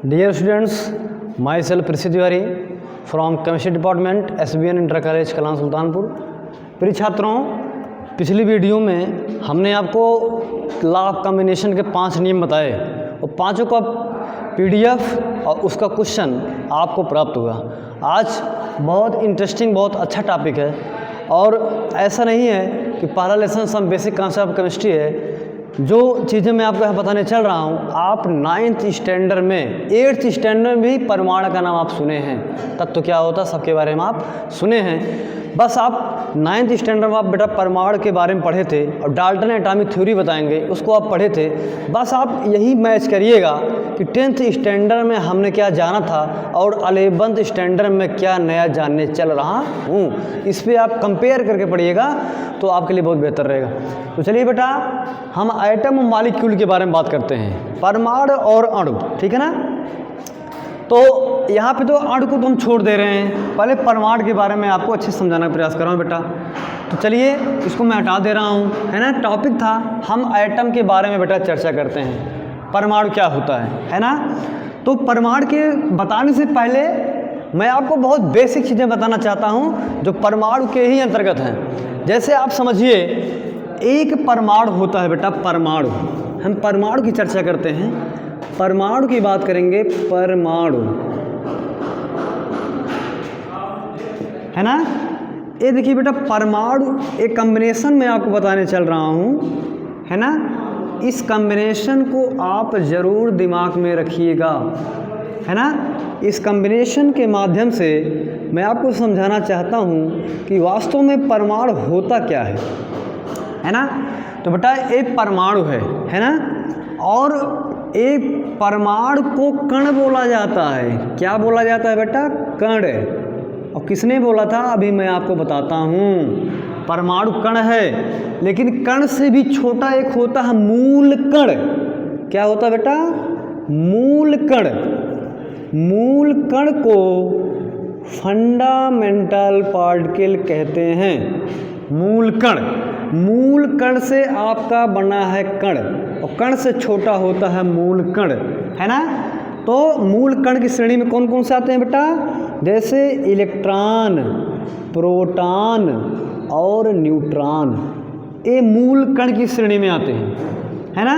Dear students, myself Prithvi Tiwari from Chemistry Department, SBN Inter College Kalan Sultanpur. प्रिय छात्रों, पिछली video में हमने आपको लॉ ऑफ कॉम्बिनेशन के 5 नियम बताए और पांचों का PDF और उसका क्वेश्चन आपको प्राप्त हुआ। आज बहुत इंटरेस्टिंग, बहुत अच्छा टॉपिक है और ऐसा नहीं है कि पहला lesson some basic concept chemistry है। जो चीज़ें मैं आपको यहाँ बताने चल रहा हूँ, आप 9th स्टैंडर्ड में 8th स्टैंडर्ड में भी परमाणु का नाम आप सुने हैं। तत्व क्या होता है सबके बारे में आप सुने हैं। बस आप 9th स्टैंडर्ड में आप बेटा परमाणु के बारे में पढ़े थे और डाल्टन एटॉमिक थ्योरी बताएंगे उसको आप पढ़े थे। बस आप यही मैच करिएगा कि 10th स्टैंडर्ड में हमने क्या जाना था और 11th स्टैंडर्ड में क्या नया जानने चल रहा हूँ। इस पर आप कंपेयर करके पढ़िएगा तो आपके लिए बहुत बेहतर रहेगा। तो चलिए बेटा, हम एटम और मॉलिक्यूल के बारे में बात करते हैं, परमाणु और अणु, ठीक है ना। तो यहाँ पे तो अणु को तो हम छोड़ दे रहे हैं, पहले परमाणु के बारे में आपको अच्छे से समझाने का प्रयास कर रहा हूँ बेटा। तो चलिए इसको मैं हटा दे रहा हूँ, है ना। टॉपिक था हम एटम के बारे में बेटा चर्चा करते हैं, परमाणु क्या होता है ना। तो परमाणु के बताने से पहले मैं आपको बहुत बेसिक चीज़ें बताना चाहता हूँ जो परमाणु के ही अंतर्गत हैं। जैसे आप समझिए एक परमाणु होता है बेटा, परमाणु, हम परमाणु की चर्चा करते हैं, परमाणु की बात करेंगे, परमाणु, है ना। ये देखिए बेटा, परमाणु एक कॉम्बिनेशन में आपको बताने चल रहा हूँ, है ना। इस कॉम्बिनेशन को आप ज़रूर दिमाग में रखिएगा, है ना। इस कॉम्बिनेशन के माध्यम से मैं आपको समझाना चाहता हूँ कि वास्तव में परमाणु होता क्या है ना। तो बेटा एक परमाणु है ना, और एक परमाणु को कण बोला जाता है। क्या बोला जाता है बेटा? कण। और किसने बोला था अभी मैं आपको बताता हूँ। परमाणु कण है, लेकिन कण से भी छोटा एक होता है मूल कण। क्या होता है बेटा? मूल कण। मूल कण को फंडामेंटल पार्टिकल कहते हैं। मूल कण, मूल कण से आपका बना है कण और कण से छोटा होता है मूल कण, है ना। तो मूल कण की श्रेणी में कौन कौन से आते हैं बेटा? जैसे इलेक्ट्रॉन, प्रोटॉन और न्यूट्रॉन, ये मूल कण की श्रेणी में आते हैं, है ना।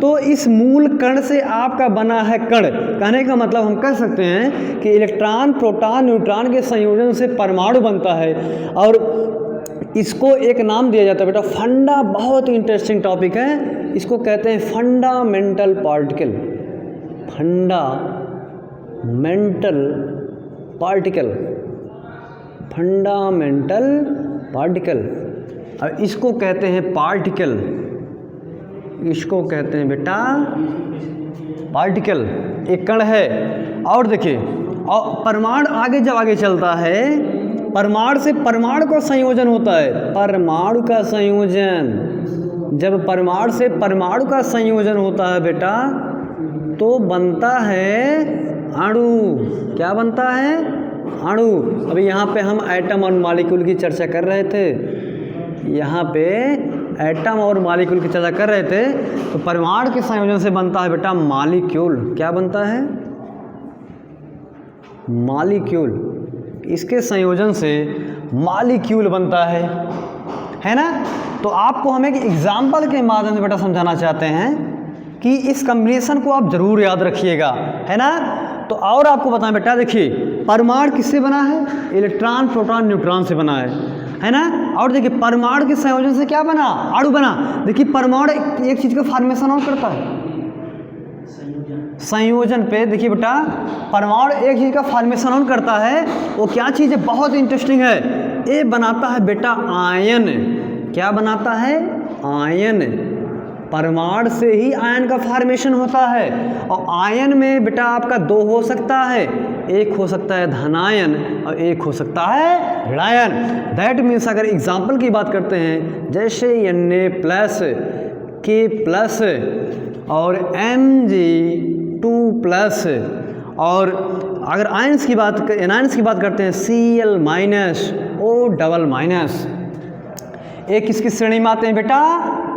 तो इस मूल कण से आपका बना है कण। कहने का मतलब हम कह सकते हैं कि इलेक्ट्रॉन, प्रोटॉन, न्यूट्रॉन के संयोजन से परमाणु बनता है और इसको एक नाम दिया जाता है बेटा फंडा। बहुत इंटरेस्टिंग टॉपिक है, इसको कहते हैं fundamental particle. Fundamental particle, fundamental particle. और इसको कहते हैं पार्टिकल, इसको कहते हैं बेटा पार्टिकल। एक कण है। और देखिए, और परमाणु आगे जब आगे चलता है, परमाणु से परमाणु का संयोजन होता है। परमाणु का संयोजन, जब परमाणु से परमाणु का संयोजन होता है बेटा तो बनता है अणु। क्या बनता है? अणु। अभी यहाँ पे हम एटम और मॉलिक्यूल की चर्चा कर रहे थे, यहाँ पे एटम और मॉलिक्यूल की चर्चा कर रहे थे। तो परमाणु के संयोजन से बनता है बेटा मॉलिक्यूल। क्या बनता है? मॉलिक्यूल। इसके संयोजन से मॉलिक्यूल बनता है ना। तो आपको हम एक एग्जाम्पल के माध्यम से बेटा समझाना चाहते हैं कि इस कॉम्बिनेशन को आप जरूर याद रखिएगा, है ना। तो और आपको बताएं बेटा, देखिए परमाणु किससे बना है? इलेक्ट्रॉन, प्रोटॉन, न्यूट्रॉन से बना है ना। और देखिए परमाणु के संयोजन से क्या बना? अणु बना। देखिए परमाणु एक चीज का फॉर्मेशन और करता है, संयोजन पे। देखिए बेटा, परमाणु एक चीज का फॉर्मेशन ऑन करता है। वो क्या चीज़ है? बहुत इंटरेस्टिंग है। ये बनाता है बेटा आयन। क्या बनाता है? आयन। परमाणु से ही आयन का फॉर्मेशन होता है। और आयन में बेटा आपका 2 हो सकता है, एक हो सकता है धनायन और एक हो सकता है ऋणायन। दैट मीन्स अगर एग्जाम्पल की बात करते हैं, जैसे Na+, K+ और Mg2+, और अगर आयंस की बात, एनायंस की बात करते हैं Cl-, O-। ये किसकी श्रेणी में आते हैं बेटा?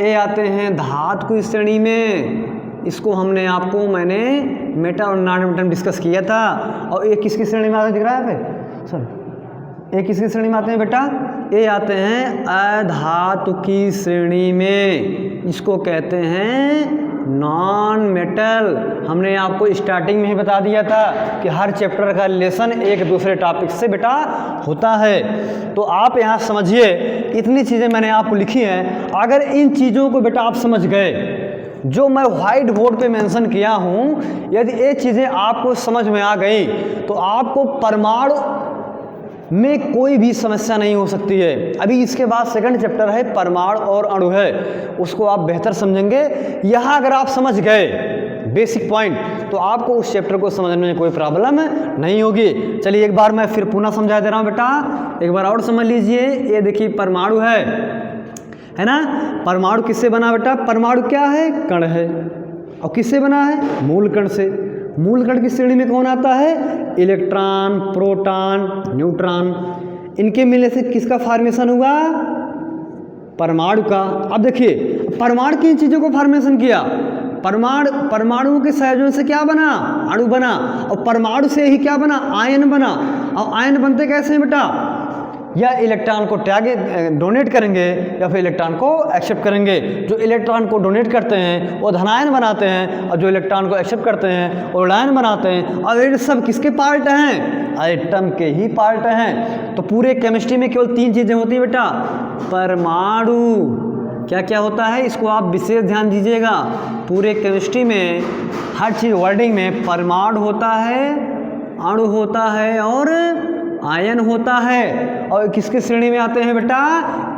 ये आते हैं धातु की श्रेणी में। इसको मैंने मेटा और नॉन मेटा में डिस्कस किया था। और ये किसकी श्रेणी में आते दिख रहा है यहाँ पे? सर ये किसकी श्रेणी में आते हैं बेटा? ये आते हैं अधातु की श्रेणी में, इसको कहते हैं नॉन मेटल। हमने आपको स्टार्टिंग में ही बता दिया था कि हर चैप्टर का रिलेशन एक दूसरे टॉपिक से बेटा होता है। तो आप यहाँ समझिए, इतनी चीज़ें मैंने आपको लिखी हैं। अगर इन चीज़ों को बेटा आप समझ गए जो मैं व्हाइट बोर्ड पे मेंशन किया हूँ, यदि ये चीज़ें आपको समझ में आ गई तो आपको परमाणु में कोई भी समस्या नहीं हो सकती है। अभी इसके बाद सेकंड चैप्टर है परमाणु और अणु है, उसको आप बेहतर समझेंगे। यहाँ अगर आप समझ गए बेसिक पॉइंट तो आपको उस चैप्टर को समझने में कोई प्रॉब्लम नहीं होगी। चलिए एक बार मैं फिर पुनः समझा दे रहा हूँ बेटा, एक बार और समझ लीजिए। ये देखिए परमाणु है ना। परमाणु किससे बना बेटा? परमाणु क्या है? कण है। और किससे बना है? मूल कण से। मूल कण की श्रेणी में कौन आता है? Electron, proton, neutron. इनके मिलने से किसका फॉर्मेशन हुआ? परमाणु का। अब देखिए परमाणु किन चीज़ों को फॉर्मेशन किया? परमाणुओं के संयोजन से क्या बना? अणु बना। और परमाणु से ही क्या बना? आयन बना। और आयन बनते कैसे हैं बेटा? या इलेक्ट्रॉन को डोनेट करेंगे या फिर इलेक्ट्रॉन को एक्सेप्ट करेंगे। जो इलेक्ट्रॉन को डोनेट करते हैं वो धनायन बनाते हैं, और जो इलेक्ट्रॉन को एक्सेप्ट करते हैं वो ऋणायन बनाते हैं। और ये सब किसके पार्ट हैं? एटम के ही पार्ट हैं। तो पूरे केमिस्ट्री में केवल 3 चीज़ें होती हैं बेटा। परमाणु क्या क्या होता है, इसको आप विशेष ध्यान दीजिएगा। पूरे केमिस्ट्री में हर चीज़ वर्डिंग में परमाणु होता है, अणु होता है और आयन होता है। और किसकी श्रेणी में आते हैं बेटा?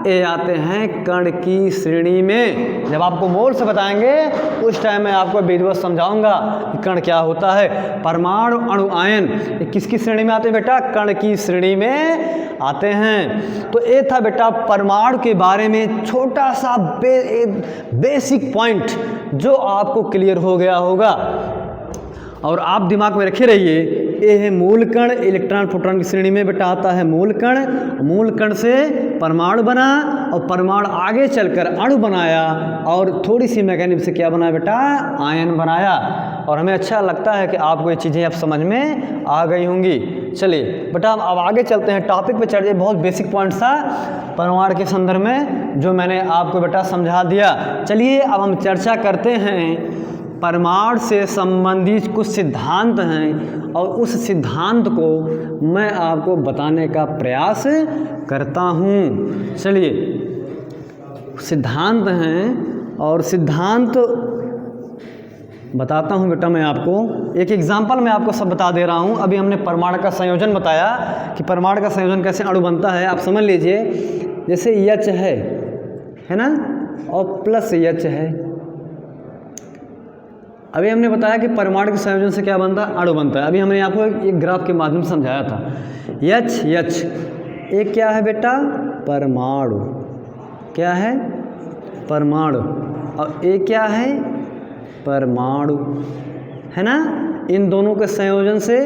ये आते हैं कण की श्रेणी में। जब आपको मोल से बताएंगे उस टाइम मैं आपको विधिवत समझाऊंगा कि कण क्या होता है। परमाणु, अणु, आयन ये किसकी श्रेणी में आते हैं बेटा? कण की श्रेणी में आते हैं। तो ये था बेटा परमाणु के बारे में छोटा सा बेसिक पॉइंट जो आपको क्लियर हो गया होगा। और आप दिमाग में रखे रहिए, ये है मूल कण। इलेक्ट्रॉन प्रोटॉन की श्रेणी में बेटा आता है मूल कण। मूल कण से परमाणु बना और परमाणु आगे चलकर अणु बनाया और थोड़ी सी मैकेनिज्म से क्या बनाया बेटा? आयन बनाया। और हमें अच्छा लगता है कि आपको ये चीज़ें अब समझ में आ गई होंगी। चलिए बेटा अब आगे चलते हैं, टॉपिक पे चढ़िए। बहुत बेसिक पॉइंट था परमाणु के संदर्भ में जो मैंने आपको बेटा समझा दिया। चलिए अब हम चर्चा करते हैं परमाणु से संबंधित कुछ सिद्धांत हैं और उस सिद्धांत को मैं आपको बताने का प्रयास करता हूँ। चलिए सिद्धांत हैं और सिद्धांत बताता हूँ बेटा मैं आपको। एक एग्जांपल मैं आपको सब बता दे रहा हूँ। अभी हमने परमाणु का संयोजन बताया कि परमाणु का संयोजन कैसे अणु बनता है। आप समझ लीजिए, जैसे H है ना, और प्लस H है। अभी हमने बताया कि परमाणु के संयोजन से क्या बनता है? अणु बनता है। अभी हमने आपको एक ग्राफ के माध्यम से समझाया था। H एक क्या है बेटा? परमाणु। क्या है? परमाणु। और एक क्या है? परमाणु, है ना। इन दोनों के संयोजन से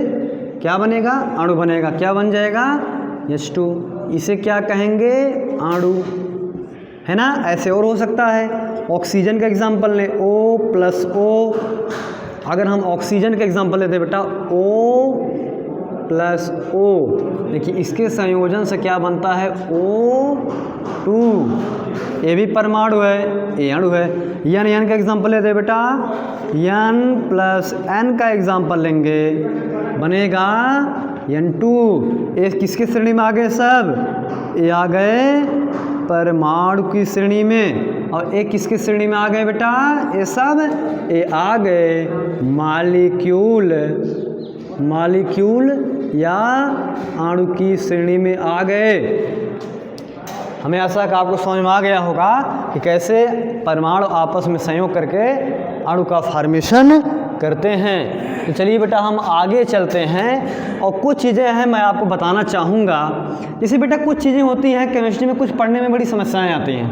क्या बनेगा? अणु बनेगा। क्या बन जाएगा? H2। इसे क्या कहेंगे? अणु, है ना। ऐसे और हो सकता है। ऑक्सीजन का एग्जाम्पल लें, O+O। अगर हम ऑक्सीजन का एग्जाम्पल लेते हैं बेटा O+O, देखिए इसके संयोजन से क्या बनता है? O2। ये भी परमाणु है, ये अणु है। N का एग्जाम्पल लेते हैं बेटा, N+N का एग्जाम्पल लेंगे, बनेगा N2। ये किसकी श्रेणी में आ गए सब? ये आ गए परमाणु की श्रेणी में। और एक किसकी श्रेणी में आ गए बेटा? ये सब ये आ गए मॉलिक्यूल या अणु की श्रेणी में आ गए। हमें ऐसा कि आपको समझ में आ गया होगा कि कैसे परमाणु आपस में संयोग करके अणु का फॉर्मेशन करते हैं। तो चलिए बेटा हम आगे चलते हैं और कुछ चीज़ें हैं मैं आपको बताना चाहूँगा। जैसे बेटा कुछ चीज़ें होती हैं केमिस्ट्री में, कुछ पढ़ने में बड़ी समस्याएं आती हैं,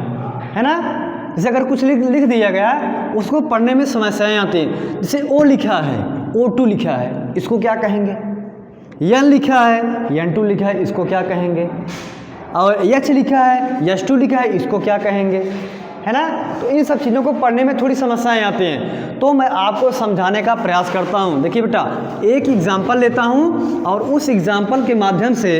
है ना। जैसे अगर कुछ लिख दिया गया उसको पढ़ने में समस्याएं आती हैं। जैसे O लिखा है, O2 लिखा है, इसको क्या कहेंगे? N लिखा है, N2 लिखा है, इसको क्या कहेंगे? और H लिखा है, H2 लिखा है, इसको क्या कहेंगे? है ना। तो इन सब चीज़ों को पढ़ने में थोड़ी समस्याएं आती हैं, तो मैं आपको समझाने का प्रयास करता हूं। देखिए बेटा, एक एग्जाम्पल लेता हूं और उस एग्जाम्पल के माध्यम से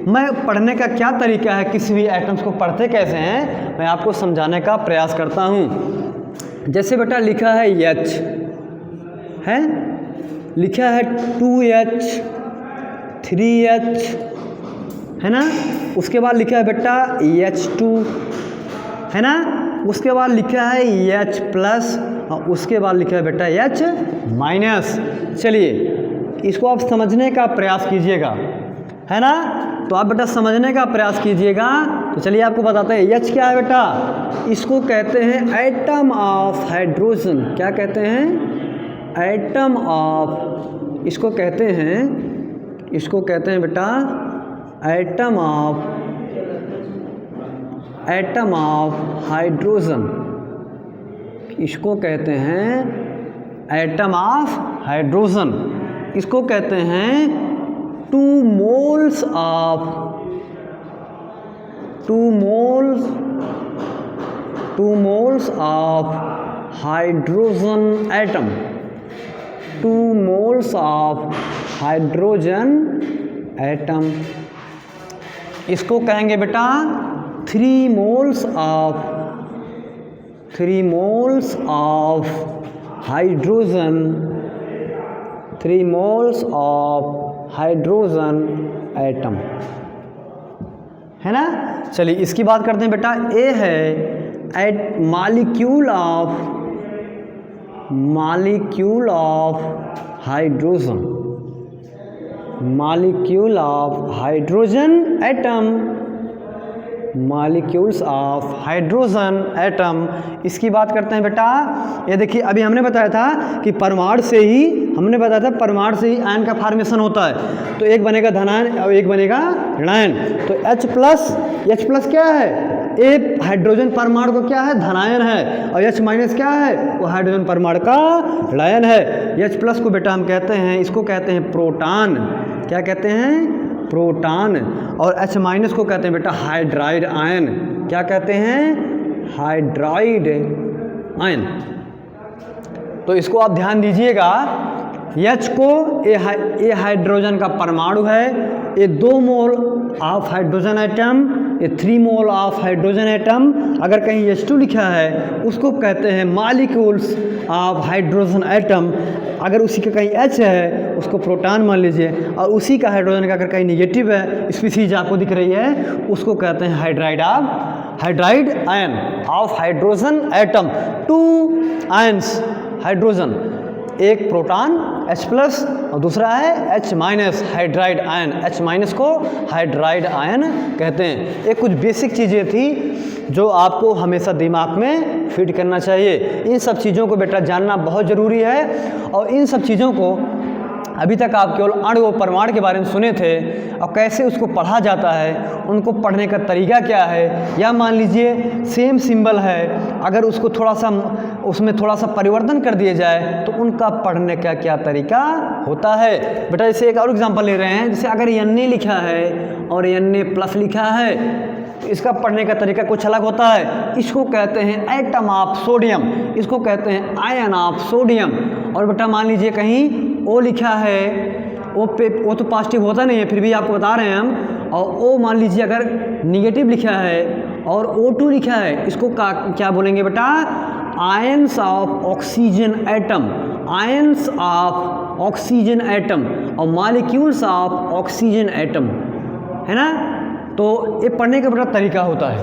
मैं पढ़ने का क्या तरीका है, किसी भी आइटम्स को पढ़ते कैसे हैं, मैं आपको समझाने का प्रयास करता हूं। जैसे बेटा लिखा है H है, लिखा है 2H 3H है ना, उसके बाद लिखा है बेटा H2 है ना, उसके बाद लिखा है H प्लस और उसके बाद लिखा है बेटा H माइनस। चलिए इसको आप समझने का प्रयास कीजिएगा, है ना। तो आप बेटा समझने का प्रयास कीजिएगा। तो चलिए आपको बताते हैं H क्या है बेटा, इसको कहते हैं एटम ऑफ हाइड्रोजन। क्या कहते हैं, एटम ऑफ, इसको कहते हैं बेटा एटम ऑफ हाइड्रोजन। इसको कहते हैं एटम ऑफ हाइड्रोजन। इसको कहते हैं 2 moles of hydrogen atom. 2 moles of hydrogen atom. इसको कहेंगे बेटा 3 moles of hydrogen, 3 moles of hydrogen atom, है ना। चलिए इसकी बात करते हैं बेटा। ए है molecule of hydrogen, molecule of hydrogen atom, molecules of hydrogen atom. इसकी बात करते हैं बेटा। ये देखिए अभी हमने बताया था कि परमाणु से ही आयन का फॉर्मेशन होता है। तो एक बनेगा धनायन और एक बनेगा ऋणायन। तो H प्लस क्या है, ए हाइड्रोजन परमाणु को क्या है, धनायन है, और H माइनस क्या है, वो हाइड्रोजन परमाणु का ऋणायन है। H प्लस को बेटा हम कहते हैं, इसको कहते हैं प्रोटॉन। क्या कहते हैं, प्रोटॉन। और H माइनस को कहते हैं बेटा हाइड्राइड आयन। क्या कहते हैं, हाइड्राइड आयन। तो इसको आप ध्यान दीजिएगा। H को ए हाइड्रोजन का परमाणु है, ये 2 मोल ऑफ हाइड्रोजन एटम, ये 3 मोल ऑफ हाइड्रोजन एटम। अगर कहीं H2 लिखा है उसको कहते हैं मॉलिक्यूल्स ऑफ हाइड्रोजन एटम। अगर उसी का कहीं H है उसको प्रोटॉन मान लीजिए, और उसी का हाइड्रोजन का अगर कहीं निगेटिव है, स्पीसीज आपको दिख रही है, उसको कहते हैं hydride ion of hydrogen atom. 2 ions hydrogen, एक प्रोटॉन H प्लस और दूसरा है H minus, hydride ion. H minus को हाइड्राइड आयन कहते हैं। ये कुछ बेसिक चीज़ें थी जो आपको हमेशा दिमाग में फिट करना चाहिए। इन सब चीज़ों को बेटा जानना बहुत ज़रूरी है। और इन सब चीज़ों को अभी तक आप केवल अणु व परमाणु के बारे में सुने थे, और कैसे उसको पढ़ा जाता है, उनको पढ़ने का तरीका क्या है। या मान लीजिए सेम सिंबल है, अगर उसको उसमें थोड़ा सा परिवर्तन कर दिया जाए तो उनका पढ़ने का क्या तरीका होता है। बेटा जैसे एक और एग्जांपल ले रहे हैं, जैसे अगर Na लिखा है और Na प्लस लिखा है, तो इसका पढ़ने का तरीका कुछ अलग होता है। इसको कहते हैं एटम ऑफ सोडियम, इसको कहते हैं आयन ऑफ सोडियम। और बेटा मान लीजिए कहीं O लिखा है, O तो पॉजिटिव होता नहीं है, फिर भी आपको बता रहे हैं हम। और O मान लीजिए अगर निगेटिव लिखा है और O2 लिखा है, इसको क्या बोलेंगे बेटा, ions of oxygen atom, ions of oxygen atom और मॉलिक्यूल्स ऑफ ऑक्सीजन एटम, है ना। तो ये पढ़ने का बड़ा तरीका होता है,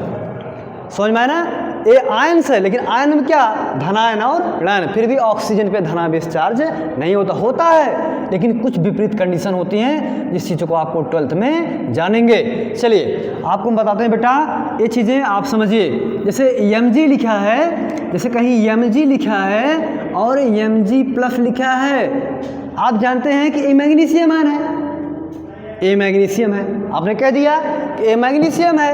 समझ में आया ना। ये आयन्स है, लेकिन आयन में क्या, धनायन और ऋणायन। फिर भी ऑक्सीजन पे धनावेश चार्ज नहीं होता है, लेकिन कुछ विपरीत कंडीशन होती हैं जिस चीज़ों को आपको 12th में जानेंगे। चलिए आपको बताते हैं बेटा, ये चीज़ें आप समझिए। जैसे Mg लिखा है, जैसे कहीं Mg लिखा है और Mg प्लस लिखा है, आप जानते हैं कि ये मैग्नीशियम आयन है, ये मैग्नीशियम है। आपने कह दिया कि ये मैग्नीशियम है,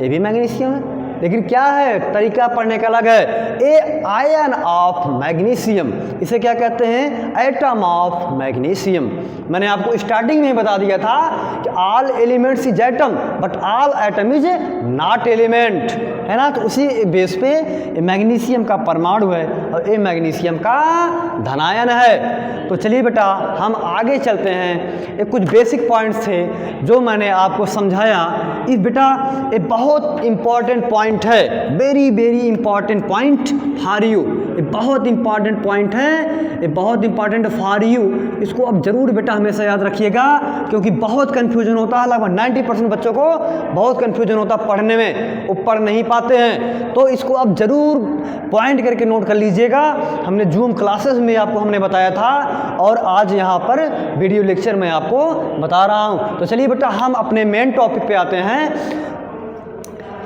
ये भी मैग्नीशियम है, लेकिन क्या है, तरीका पढ़ने का अलग है। ए आयन ऑफ मैग्नीशियम, इसे क्या कहते हैं, एटम ऑफ मैग्नीशियम। मैंने आपको स्टार्टिंग में बता दिया था कि all elements is atom but all atom is not element, है ना। तो उसी बेस पे मैग्नीशियम का परमाणु है और ये मैग्नीशियम का धनायन है। तो चलिए बेटा हम आगे चलते हैं। ये कुछ बेसिक पॉइंट्स थे जो मैंने आपको समझाया। इस बेटा ये बहुत इंपॉर्टेंट पॉइंट है, very very important point for you. ये बहुत इंपॉर्टेंट पॉइंट है, ये बहुत इंपॉर्टेंट फॉर यू। इसको अब जरूर बेटा हमेशा याद रखिएगा, क्योंकि बहुत कन्फ्यूजन होता है। लगभग 90% बच्चों को बहुत कन्फ्यूजन होता है पढ़ने में, वो पढ़ नहीं पाते हैं। तो इसको अब जरूर पॉइंट करके नोट कर लीजिएगा। हमने जूम क्लासेस में आपको हमने बताया था और आज यहाँ पर वीडियो लेक्चर में आपको बता रहा हूँ। तो चलिए बेटा हम अपने मेन टॉपिक पे आते हैं।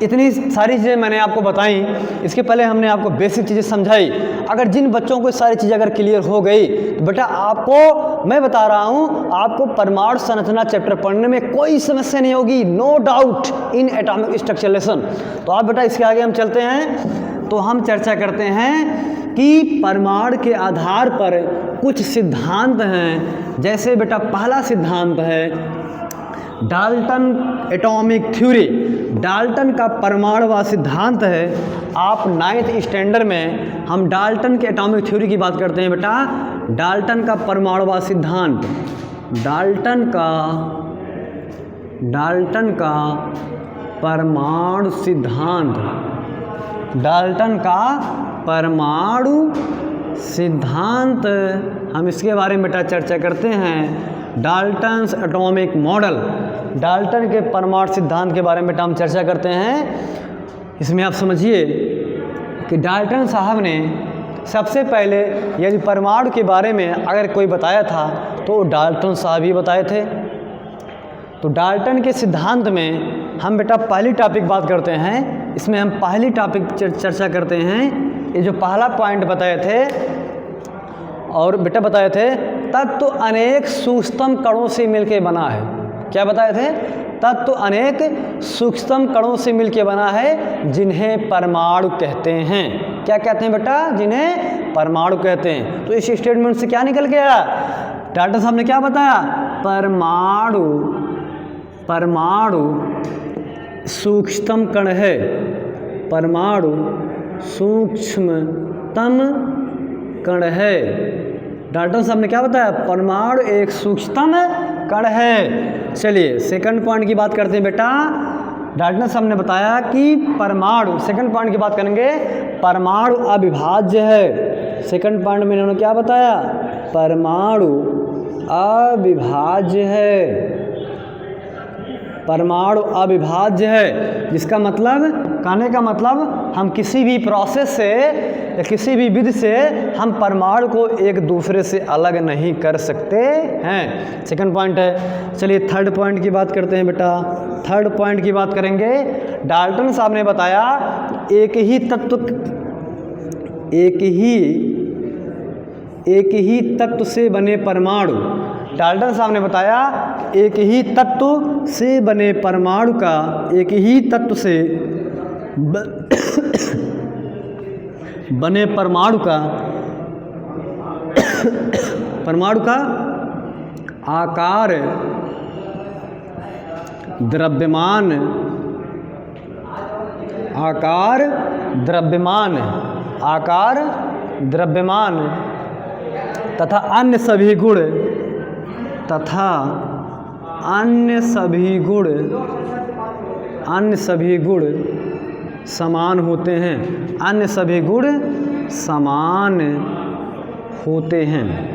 इतनी सारी चीज़ें मैंने आपको बताई, इसके पहले हमने आपको बेसिक चीज़ें समझाई। अगर जिन बच्चों को सारी चीज़ें अगर क्लियर हो गई तो बेटा आपको मैं बता रहा हूँ, आपको परमाणु संरचना चैप्टर पढ़ने में कोई समस्या नहीं होगी, no doubt in atomic structure lesson. तो आप बेटा इसके आगे हम चलते हैं। तो हम चर्चा करते हैं कि परमाणु के आधार पर कुछ सिद्धांत हैं। जैसे बेटा पहला सिद्धांत है डाल्टन एटॉमिक थ्योरी। डाल्टन का परमाणुवाद सिद्धांत है। आप 9th स्टैंडर्ड में हम डाल्टन के एटॉमिक थ्योरी की बात करते हैं बेटा। डाल्टन का परमाणुवाद सिद्धांत, डाल्टन का परमाणु सिद्धांत, डाल्टन का परमाणु सिद्धांत, हम इसके बारे में बेटा चर्चा करते हैं। डाल्टन्स एटॉमिक मॉडल, डाल्टन के परमाणु सिद्धांत के बारे में बेटा हम चर्चा करते हैं। इसमें आप समझिए कि डाल्टन साहब ने सबसे पहले यदि परमाणु के बारे में अगर कोई बताया था तो डाल्टन साहब ही बताए थे। तो डाल्टन के सिद्धांत में हम बेटा पहली टॉपिक बात करते हैं। इसमें हम पहली टॉपिक चर्चा करते हैं। ये जो पहला पॉइंट बताए थे और बेटा बताए थे, तत्व अनेक सूक्ष्मतम कणों से मिलकर बना है। क्या बताए थे? तत्व अनेक सूक्ष्मतम कणों से मिलकर बना है जिन्हें परमाणु कहते हैं। क्या कहते हैं बेटा? जिन्हें परमाणु कहते हैं। तो इस स्टेटमेंट से क्या निकल गया? डाल्टन साहब ने क्या बताया? परमाणु सूक्ष्मतम कण है। परमाणु सूक्ष्मतम कण है। डाल्टन साहब ने क्या बताया? परमाणु एक सूक्ष्मतम कण है। चलिए सेकंड पॉइंट की बात करते हैं बेटा। डाल्टन साहब ने बताया कि परमाणु, सेकंड पॉइंट की बात करेंगे, परमाणु अविभाज्य है। सेकंड पॉइंट में इन्होंने क्या बताया? परमाणु अविभाज्य है। परमाणु अविभाज्य है, जिसका मतलब, कहने का मतलब हम किसी भी प्रोसेस से या किसी भी विधि से हम परमाणु को एक दूसरे से अलग नहीं कर सकते हैं। सेकंड पॉइंट है। चलिए थर्ड पॉइंट की बात करते हैं बेटा। थर्ड पॉइंट की बात करेंगे। डाल्टन साहब ने बताया एक ही तत्व से बने परमाणु। डाल्टन साहब ने बताया एक ही तत्व से बने परमाणु का, एक ही तत्व से बने परमाणु का आकार द्रव्यमान तथा अन्य सभी गुण समान होते हैं। अन्य सभी गुण समान होते हैं।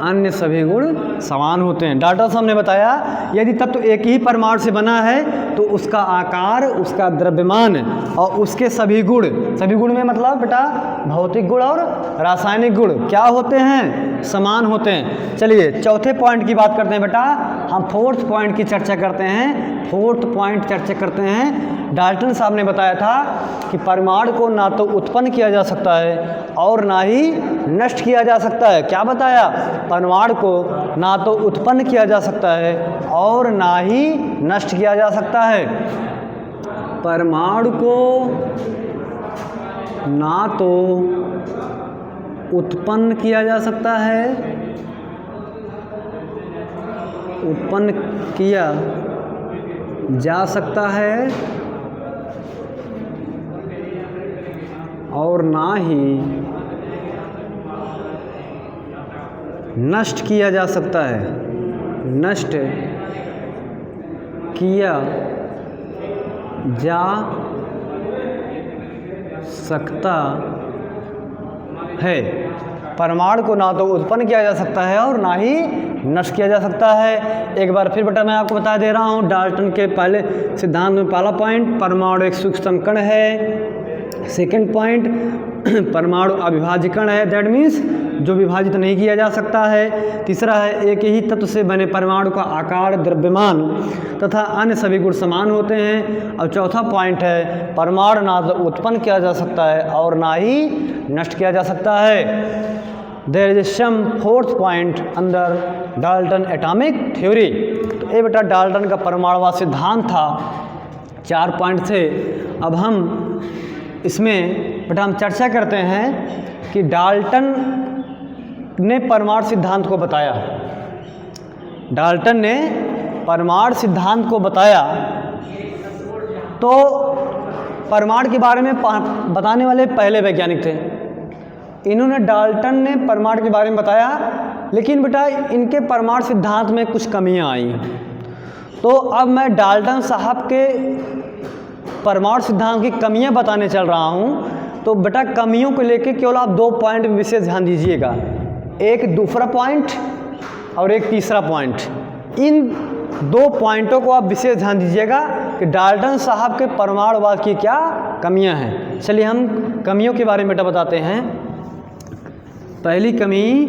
अन्य सभी गुण समान होते हैं। डाल्टन साहब ने बताया यदि तत्व एक ही परमाणु से बना है तो उसका आकार, उसका द्रव्यमान और उसके सभी गुण में मतलब बेटा भौतिक गुण और रासायनिक गुण क्या होते हैं? समान होते हैं। चलिए चौथे पॉइंट की बात करते हैं बेटा। हम फोर्थ पॉइंट की चर्चा करते हैं। डाल्टन साहब ने बताया था कि परमाणु को ना तो उत्पन्न किया जा सकता है और ना ही नष्ट किया जा सकता है। क्या बताया? परमाणु को ना तो उत्पन्न किया जा सकता है और ना ही नष्ट किया जा सकता है। परमाणु को ना तो उत्पन्न किया जा सकता है, उत्पन्न किया जा सकता है और ना ही नष्ट किया जा सकता है, नष्ट किया जा सकता है। परमाणु को ना तो उत्पन्न किया जा सकता है और ना ही नष्ट किया जा सकता है। एक बार फिर बेटा मैं आपको बता दे रहा हूँ, डाल्टन के पहले सिद्धांत में पहला पॉइंट, परमाणु एक सूक्ष्म कण है। सेकंड पॉइंट, परमाणु अविभाज्य कण है, दैट मीन्स जो विभाजित नहीं किया जा सकता है। तीसरा है, एक ही तत्व से बने परमाणु का आकार, द्रव्यमान तथा अन्य सभी गुण समान होते हैं। और चौथा पॉइंट है, परमाणु ना तो उत्पन्न किया जा सकता है और ना ही नष्ट किया जा सकता है। There is some fourth point under Dalton atomic theory. तो ये बेटा डाल्टन का परमाणुवाद सिद्धांत था, 4 पॉइंट थे। अब हम इसमें बेटा हम चर्चा करते हैं कि डाल्टन ने परमाणु सिद्धांत को बताया, डाल्टन ने परमाणु सिद्धांत को बताया, तो परमाणु के बारे में बताने वाले पहले वैज्ञानिक थे। इन्होंने, डाल्टन ने परमाणु के बारे में बताया, लेकिन बेटा इनके परमाणु सिद्धांत में कुछ कमियां आई। तो अब मैं डाल्टन साहब के परमाणु सिद्धांत की कमियां बताने चल रहा हूं। तो बेटा कमियों को लेकर केवल आप 2 पॉइंट में विशेष ध्यान दीजिएगा, एक दूसरा पॉइंट और एक तीसरा पॉइंट। इन 2 पॉइंटों को आप विशेष ध्यान दीजिएगा कि डाल्टन साहब के परमाणुवाद की क्या कमियां हैं। चलिए हम कमियों के बारे में बेटा बताते हैं। पहली कमी,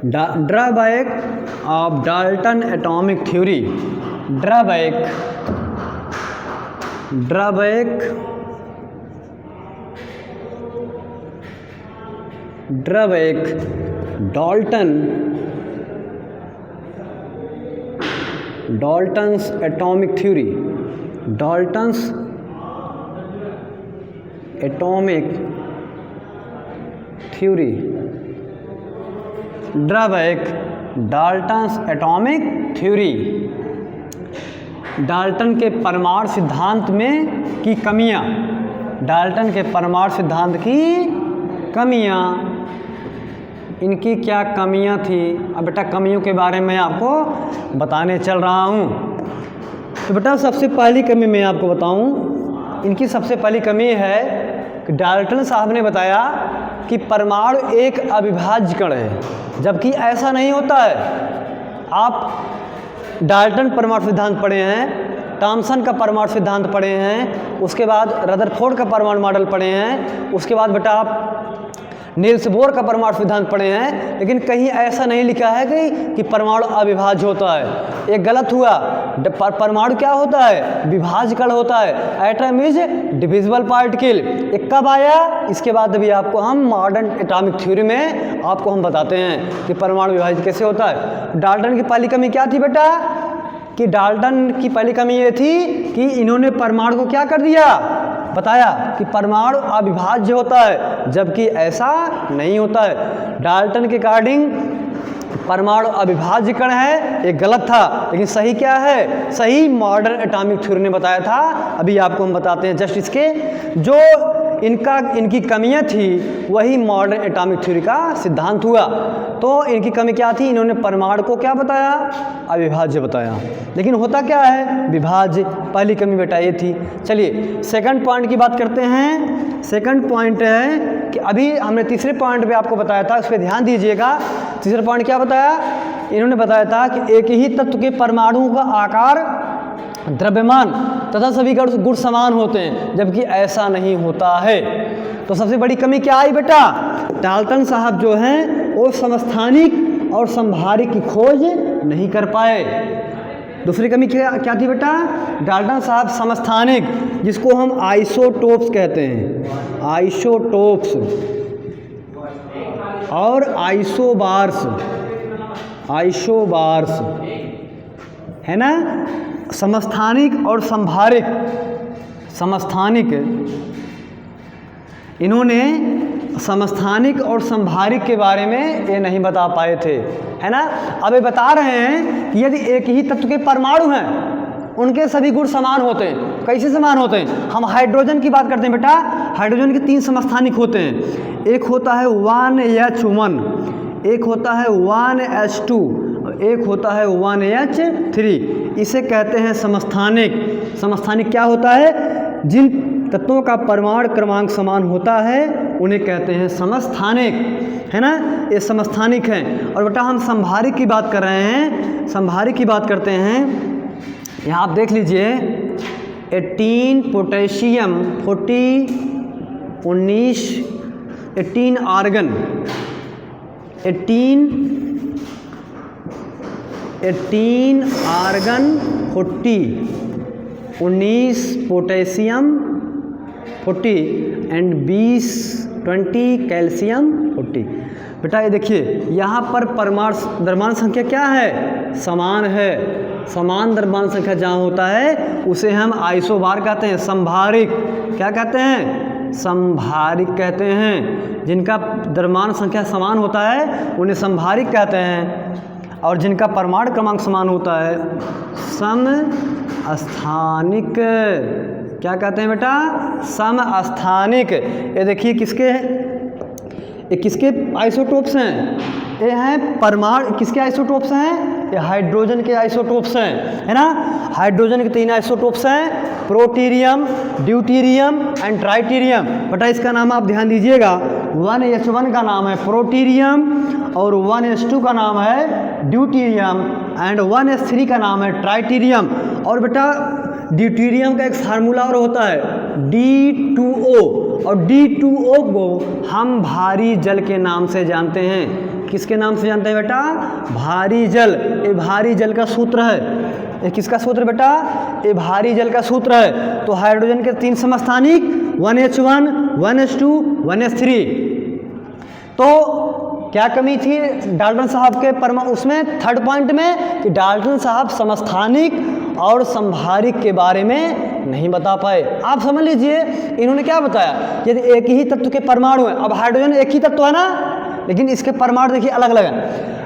drawback of Dalton atomic theory. Drawback Dalton's atomic theory, Dalton's atomic theory, drawback Dalton's atomic theory. Dalton के परमाणु सिद्धांत में की कमियां, डाल्टन के परमाणु सिद्धांत की कमियां, इनकी क्या कमियां थी। अब बेटा कमियों के बारे में आपको बताने चल रहा हूं। तो बेटा सबसे पहली कमी मैं आपको बताऊं, इनकी सबसे पहली कमी है कि डाल्टन साहब ने बताया कि परमाणु एक अविभाज्य कण है, जबकि ऐसा नहीं होता है। आप डाल्टन परमाणु सिद्धांत पढ़े हैं, थॉमसन का परमाणु सिद्धांत पढ़े हैं, उसके बाद रदरफोर्ड का परमाणु मॉडल पढ़े हैं, उसके बाद बेटा आप नील्स बोर का परमाणु सिद्धांत पढ़े हैं, लेकिन कहीं ऐसा नहीं लिखा है कि परमाणु अविभाज्य होता है। एक गलत हुआ। परमाणु क्या होता है? विभाज्य कण होता है। Atom is divisible particle. एक कब आया? इसके बाद अभी आपको हम मॉडर्न एटॉमिक थ्योरी में आपको हम बताते हैं कि परमाणु विभाजित कैसे होता है। डाल्टन की पहली कमी क्या थी बेटा? कि डाल्टन की पहली कमी ये थी कि इन्होंने परमाणु को क्या कर दिया? बताया कि परमाणु अविभाज्य होता है, जबकि ऐसा नहीं होता है। डाल्टन के अकॉर्डिंग परमाणु अविभाज्य कण है, एक गलत था, लेकिन सही क्या है? सही मॉडर्न एटॉमिक थ्योरी ने बताया था। अभी आपको हम बताते हैं जस्ट इसके जो इनकी कमियां थी वही मॉडर्न एटॉमिक थ्योरी का सिद्धांत हुआ। तो इनकी कमी क्या थी? इन्होंने परमाणु को क्या बताया? अविभाज्य बताया, लेकिन होता क्या है? विभाज्य। पहली कमी बेटा ये थी। चलिए सेकंड पॉइंट की बात करते हैं। सेकंड पॉइंट है कि अभी हमने तीसरे पॉइंट पे आपको बताया था, उस पर ध्यान दीजिएगा। तीसरा पॉइंट क्या बताया? इन्होंने बताया था कि एक ही तत्व के परमाणुओं का आकार, द्रव्यमान तथा सभी गुण समान होते हैं, जबकि ऐसा नहीं होता है। तो सबसे बड़ी कमी क्या आई बेटा? डाल्टन साहब जो हैं वो समस्थानिक और संभारिक की खोज नहीं कर पाए। दूसरी कमी क्या थी बेटा? डाल्टन साहब समस्थानिक, जिसको हम आइसोटोप्स कहते हैं, आइसोटोप्स और आइसोबार्स है ना, समस्थानिक और संभारिक समस्थानिक, इन्होंने समस्थानिक और संभारिक के बारे में ये नहीं बता पाए थे, है ना। अब ये बता रहे हैं कि यदि एक ही तत्व के परमाणु हैं उनके सभी गुण समान होते हैं। कैसे समान होते हैं? हम हाइड्रोजन की बात करते हैं बेटा। हाइड्रोजन के 3 समस्थानिक होते हैं। एक होता है 1H1, एक होता है 1H2, एक होता है 1H3। इसे कहते हैं समस्थानिक। समस्थानिक क्या होता है? जिन तत्वों का परमाणु क्रमांक समान होता है उन्हें कहते हैं समस्थानिक, है ना। ये समस्थानिक हैं। और बेटा हम संभारिक की बात कर रहे हैं। संभारिक की बात करते हैं, यहाँ आप देख लीजिए 18 potassium 40 19 18 argon 18 argon 40 19 potassium 40 and 20 calcium 40। बेटा ये देखिए यहाँ पर परमाणु द्रव्यमान संख्या क्या है? समान है। समान द्रव्यमान संख्या जहाँ होता है उसे हम आइसोबार कहते हैं। संभारिक क्या कहते हैं? संभारिक कहते हैं। जिनका द्रव्यमान संख्या समान होता है उन्हें संभारिक कहते हैं, और जिनका परमाणु क्रमांक समान होता है समस्थानिक। क्या कहते हैं बेटा? समस्थानिक। ये देखिए किसके ये किसके आइसोटोप्स हैं? ये हैं परमाणु। किसके आइसोटोप्स हैं? ये हाइड्रोजन के आइसोटोप्स हैं, है ना। हाइड्रोजन के 3 आइसोटोप्स हैं, प्रोटीरियम, ड्यूटीरियम एंड ट्राइटीरियम। बेटा इसका नाम आप ध्यान दीजिएगा। 1H1 का नाम है प्रोटीरियम और 1H2 का नाम है ड्यूटीरियम एंड 1H3 का नाम है ट्राइटीरियम। और बेटा ड्यूटीरियम का एक फार्मूला और होता है D2O, और D2O को हम भारी जल के नाम से जानते हैं। किसके नाम से जानते हैं बेटा? भारी जल। ये भारी जल का सूत्र है। ये किसका सूत्र बेटा? ये भारी जल का सूत्र है। तो हाइड्रोजन के 3 समस्थानिक 1H1 1H2 1H3। तो क्या कमी थी डाल्टन साहब के उसमें थर्ड पॉइंट में कि डाल्टन साहब समस्थानिक और संभारिक के बारे में नहीं बता पाए। आप समझ लीजिए इन्होंने क्या बताया, यदि एक ही तत्व के परमाणु है। अब हाइड्रोजन एक ही तत्व है ना, लेकिन इसके परमाणु देखिए अलग अलग हैं।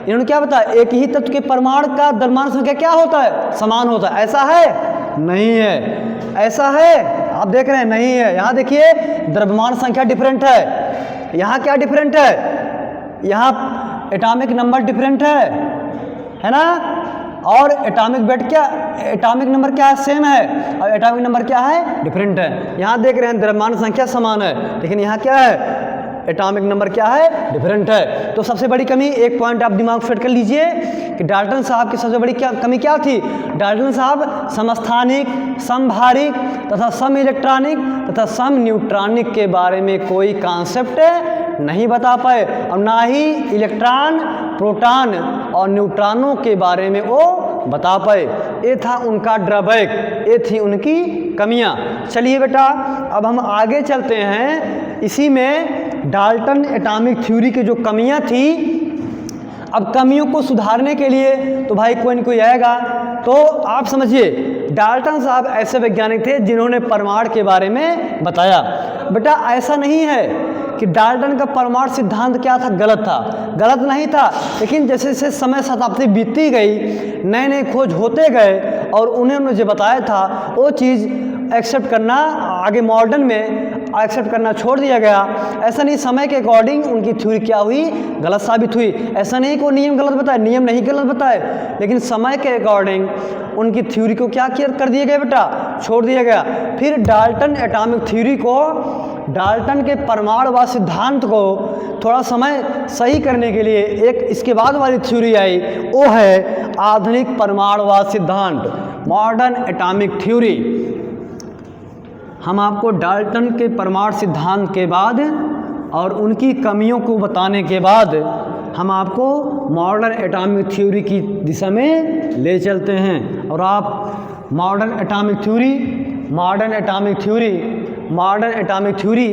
इन्होंने क्या बताया? एक ही तत्व के परमाणु का द्रव्यमान संख्या क्या होता है? समान होता है। ऐसा है? नहीं है। ऐसा है? आप देख रहे हैं नहीं है। यहाँ देखिए द्रव्यमान संख्या डिफरेंट है। यहाँ क्या डिफरेंट है? यहाँ एटॉमिक नंबर डिफरेंट है ना। और एटॉमिक वेट क्या, एटॉमिक नंबर क्या है? सेम है। और एटॉमिक नंबर क्या है? डिफरेंट है। यहाँ देख रहे हैं द्रव्यमान संख्या समान है, लेकिन यहाँ क्या है? एटॉमिक नंबर क्या है? डिफरेंट है। तो सबसे बड़ी कमी, एक पॉइंट आप दिमाग फिट कर लीजिए कि डाल्टन साहब की सबसे बड़ी कमी क्या थी? डाल्टन साहब समस्थानिक, समभारिक तथा सम इलेक्ट्रॉनिक तथा सम न्यूट्रॉनिक के बारे में कोई कॉन्सेप्ट नहीं बता पाए, और ना ही इलेक्ट्रॉन, प्रोटॉन और न्यूट्रॉनों के बारे में वो बता पाए। ये था उनका ड्रॉबैक, ये थी उनकी कमियां। चलिए बेटा अब हम आगे चलते हैं। इसी में डाल्टन एटॉमिक थ्योरी की जो कमियां थी, अब कमियों को सुधारने के लिए तो भाई कोई न कोई आएगा। तो आप समझिए डाल्टन साहब ऐसे वैज्ञानिक थे जिन्होंने परमाणु के बारे में बताया। बेटा ऐसा नहीं है कि डाल्टन का परमाणु सिद्धांत क्या था? गलत था। गलत नहीं था, लेकिन जैसे जैसे समय शताब्दी बीतती गई, नए नए खोज होते गए और उन्होंने जो बताया था वो चीज़ एक्सेप्ट करना आगे मॉडर्न में एक्सेप्ट करना छोड़ दिया गया। ऐसा नहीं समय के अकॉर्डिंग उनकी थ्योरी क्या हुई? गलत साबित हुई। ऐसा नहीं कि वो नियम गलत बताए, नियम नहीं गलत बताए, लेकिन समय के अकॉर्डिंग उनकी थ्योरी को क्या कर दिया गया बेटा? छोड़ दिया गया। फिर डाल्टन एटॉमिक थ्योरी को, डाल्टन के परमाणुवाद सिद्धांत को थोड़ा समय सही करने के लिए एक इसके बाद वाली थ्योरी आई, वो है आधुनिक परमाणुवाद सिद्धांत, मॉडर्न एटॉमिक थ्योरी। हम आपको डाल्टन के परमाणु सिद्धांत के बाद और उनकी कमियों को बताने के बाद हम आपको मॉडर्न एटॉमिक थ्योरी की दिशा में ले चलते हैं। और आप मॉडर्न एटॉमिक थ्योरी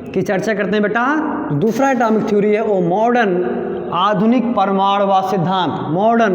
की चर्चा करते हैं बेटा। दूसरा एटॉमिक थ्योरी है वो मॉडर्न आधुनिक परमाणुवाद सिद्धांत, मॉडर्न